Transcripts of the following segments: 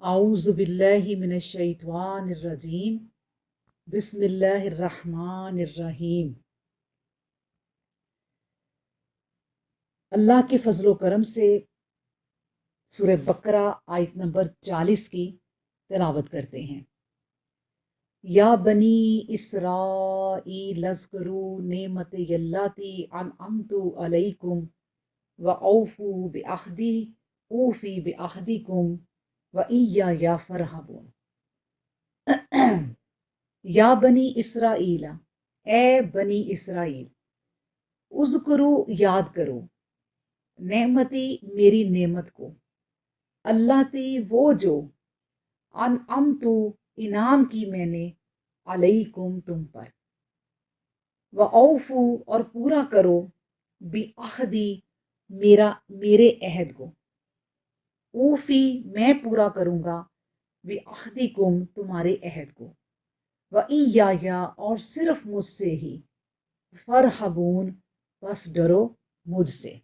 अऊज़ु बिल्लाहि मिनश शैतानिर रजीम बिस्मिल्लाहिर रहमानिर रहीम। अल्लाह के फजलो करम से सूरह बकरा आयत नंबर 40 की तिलावत करते हैं। या बनी इसराईल अज़्कुरू नेमती यल्लाती अनअमतु अलैकुम व औफू बिअहदी ऊफी बिअहदिकुम व इय्या फरहबून। या बनी इसराइल, ए बनी इसराइल, उज़्कुरू याद करो, नेमती मेरी नेमत को, अल्लाह ती वो जो, अनअमतु इनाम की मैंने, अलैकुम तुम पर, व औफू और पूरा करो, बिअहदी मेरे अहद को, ऊफी मैं पूरा करूँगा, बिअहदिकुम तुम्हारे अहद को, व इय्या और सिर्फ मुझसे ही, फरहबून बस डरो मुझसे।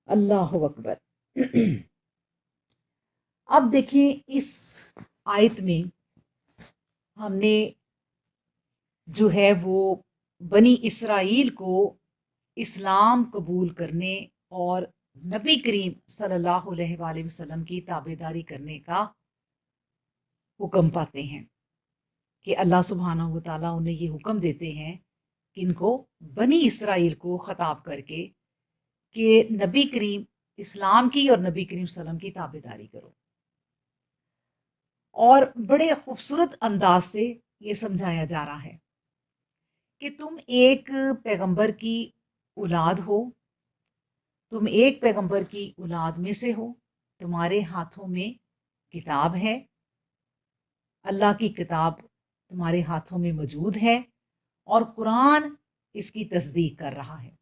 अल्लाह अकबर। अब देखिए इस आयत में हमने जो है वो बनी इसराइल को इस्लाम कबूल करने और नबी करीम सल्लल्लाहु अलैहि वसल्लम की ताबेदारी करने का हुक्म पाते हैं कि अल्लाह सुब्हानहू व तआला उन्हें ये हुक्म देते हैं कि इनको बनी इसराइल को खिताब करके कि नबी करीम इस्लाम की और नबी करीम सल्लम की ताबेदारी करो। और बड़े खूबसूरत अंदाज से ये समझाया जा रहा है कि तुम एक पैगंबर की औलाद हो, तुम एक पैगंबर की औलाद में से हो, तुम्हारे हाथों में किताब है, अल्लाह की किताब तुम्हारे हाथों में मौजूद है और कुरान इसकी तस्दीक कर रहा है।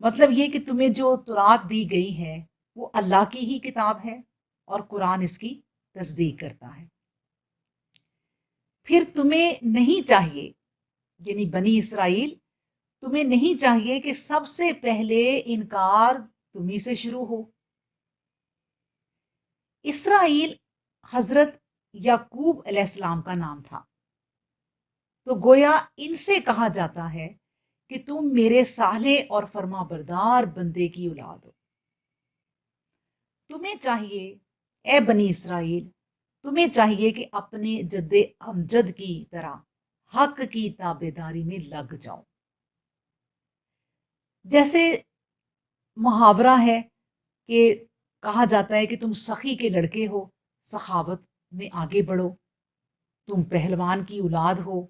मतलब ये कि तुम्हें जो तुरात दी गई है वो अल्लाह की ही किताब है और कुरान इसकी तस्दीक करता है। फिर तुम्हें नहीं चाहिए, यानी बनी इसराइल, तुम्हें नहीं चाहिए कि सबसे पहले इनकार तुम्ही से शुरू हो। इसराइल हजरत याकूब अलैहिस्सलाम का नाम था, तो गोया इनसे कहा जाता है कि तुम मेरे साले और फरमाबरदार बंदे की औलाद हो। तुम्हें चाहिए, ए बनी इसराइल, तुम्हें चाहिए कि अपने जद्दे अमजद की तरह हक की ताबेदारी में लग जाओ। जैसे मुहावरा है कि कहा जाता है कि तुम सखी के लड़के हो, सखावत में आगे बढ़ो, तुम पहलवान की औलाद हो,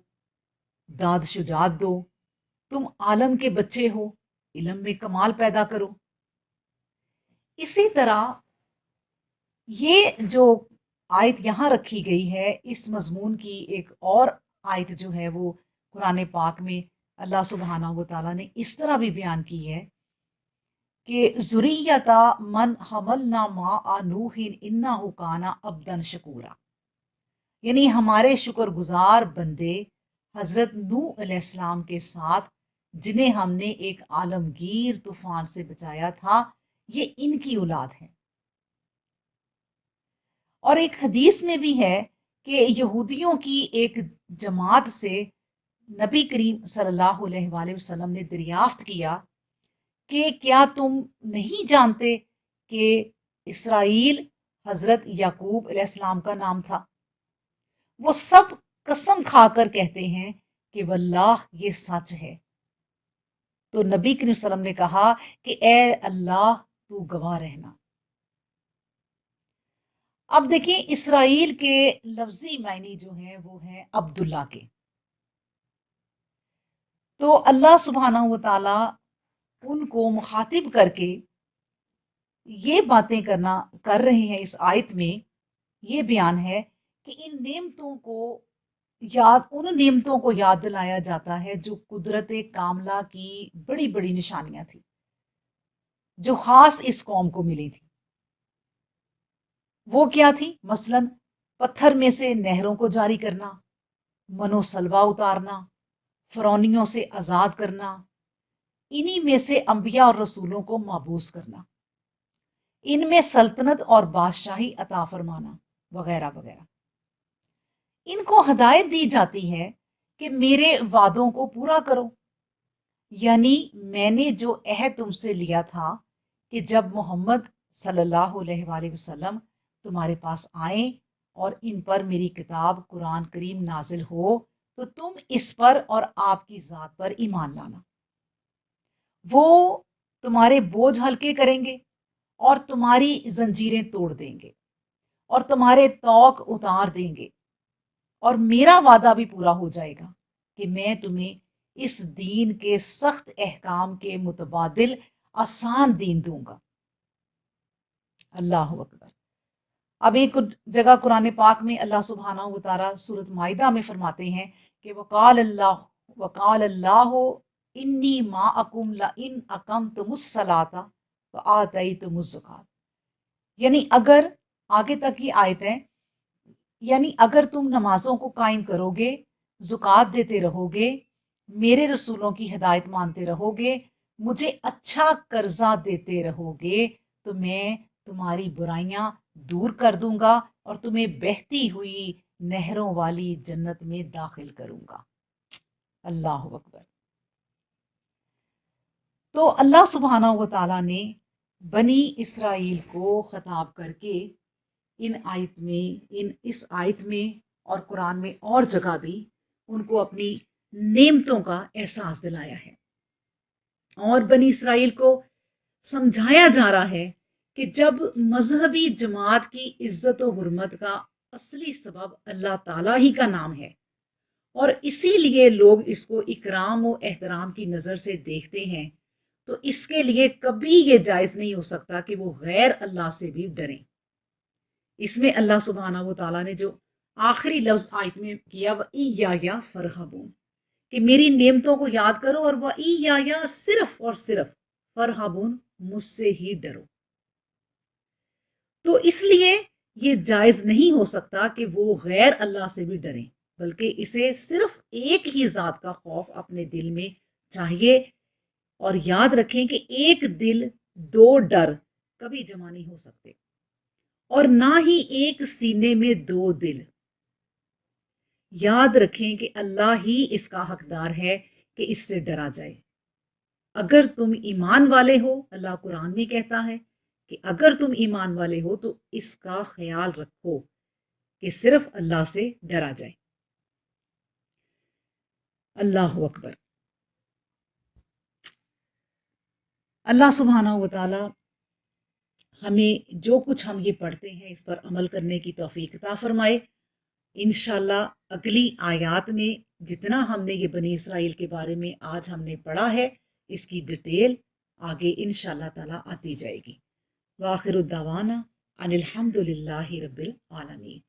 दाद शुजात दो, तुम आलम के बच्चे हो, इल्म में कमाल पैदा करो। इसी तरह ये जो आयत यहाँ रखी गई है, इस मजमून की एक और आयत जो है वो कुरान पाक में अल्लाह सुब्हानहू व तआला ने इस तरह भी बयान की है कि ज़ुरियता मन हमलना मा नूहिन इन्नहु काना अब्दन शकूरा, यानी हमारे शुक्रगुजार बंदे हजरत नूह अलैहिस्सलाम के साथ जिन्हें हमने एक आलमगीर तूफान से बचाया था, ये इनकी औलाद है। और एक हदीस में भी है कि यहूदियों की एक जमात से नबी करीम सल्लल्लाहु अलैहि वसल्लम ने दरियाफ्त किया कि क्या तुम नहीं जानते कि इसराइल हजरत याकूब अलैहिस्सलाम का नाम था। वो सब कसम खाकर कहते हैं कि वल्लाह ये सच है। तो नबी करीम सल्लल्लाहु अलैहि वसल्लम ने कहा कि ए अल्लाह तू गवाह रहना। अब देखिए इसराइल के लफ्जी मायने जो हैं वो हैं अब्दुल्ला के। तो अल्लाह सुब्हानहू व तआला उनको मुखातिब करके ये बातें कर रहे हैं। इस आयत में ये बयान है कि इन नेमतों को उन नेमतों को याद दिलाया जाता है जो कुदरत कामला की बड़ी बड़ी निशानियां थी, जो खास इस कौम को मिली थी। वो क्या थी? मसलन पत्थर में से नहरों को जारी करना, मनोसलवा उतारना, फिरौनियों से आजाद करना, इन्हीं में से अंबिया और रसूलों को महबूस करना। ان میں سلطنت اور بادشاہی عطا فرمانا وغیرہ وغیرہ۔ ان کو ہدایت دی جاتی ہے کہ میرے وعدوں کو پورا کرو، یعنی میں نے جو عہد تم سے لیا تھا کہ جب محمد صلی اللہ علیہ وآلہ وسلم تمہارے پاس آئیں اور ان پر میری کتاب قرآن کریم نازل ہو تو تم اس پر اور آپ کی ذات پر ایمان لانا۔ وہ تمہارے بوجھ ہلکے کریں گے اور تمہاری زنجیریں توڑ دیں گے اور تمہارے طوق اتار دیں گے، اور میرا وعدہ بھی پورا ہو جائے گا کہ میں تمہیں اس دین کے سخت احکام کے متبادل آسان دین دوں گا۔ اللہ اکبر۔ اب ایک جگہ قرآن پاک میں اللہ سبحانہ و تعالیٰ سورۃ مائدہ میں فرماتے ہیں کہ وقال اللہ انی معکم لئن اقمتم الصلاۃ وآتیتم الزکاۃ، یعنی اگر آگے تک کی آیت ہے، یعنی اگر تم نمازوں کو قائم کرو گے، زکوٰۃ دیتے رہو گے، میرے رسولوں کی ہدایت مانتے رہو گے، مجھے اچھا قرضہ دیتے رہو گے، تو میں تمہاری برائیاں دور کر دوں گا اور تمہیں بہتی ہوئی نہروں والی جنت میں داخل کروں گا۔ اللہ اکبر۔ تو اللہ سبحانہ و تعالیٰ نے بنی اسرائیل کو خطاب کر کے اس آیت میں اور قرآن میں اور جگہ بھی ان کو اپنی نعمتوں کا احساس دلایا ہے، اور بنی اسرائیل کو سمجھایا جا رہا ہے کہ جب مذہبی جماعت کی عزت و حرمت کا اصلی سبب اللہ تعالیٰ ہی کا نام ہے، اور اسی لیے لوگ اس کو اکرام و احترام کی نظر سے دیکھتے ہیں، تو اس کے لیے کبھی یہ جائز نہیں ہو سکتا کہ وہ غیر اللہ سے بھی ڈریں۔ اس میں اللہ سبحانہ و تعالیٰ نے جو آخری لفظ آیت میں کیا وَإِيَّايَ فَارْهَبُونَ، کہ میری نعمتوں کو یاد کرو، اور وَإِيَّايَ صرف اور صرف فَارْهَبُونَ مجھ سے ہی ڈرو۔ تو اس لیے یہ جائز نہیں ہو سکتا کہ وہ غیر اللہ سے بھی ڈریں، بلکہ اسے صرف ایک ہی ذات کا خوف اپنے دل میں چاہیے، اور یاد رکھیں کہ ایک دل دو ڈر کبھی جمع نہیں ہو سکتے، اور نہ ہی ایک سینے میں دو دل۔ یاد رکھیں کہ اللہ ہی اس کا حقدار ہے کہ اس سے ڈرا جائے۔ اگر تم ایمان والے ہو، اللہ قرآن میں کہتا ہے کہ اگر تم ایمان والے ہو تو اس کا خیال رکھو کہ صرف اللہ سے ڈرا جائے۔ اللہ اکبر۔ اللہ سبحانہ و تعالی ہمیں جو کچھ ہم یہ پڑھتے ہیں اس پر عمل کرنے کی توفیق عطا فرمائے۔ انشاءاللہ اگلی آیات میں جتنا ہم نے یہ بنی اسرائیل کے بارے میں آج ہم نے پڑھا ہے، اس کی ڈیٹیل آگے انشاءاللہ تعالی آتی جائے گی۔ وآخر الدعوانا ان الحمد للہ رب العالمین۔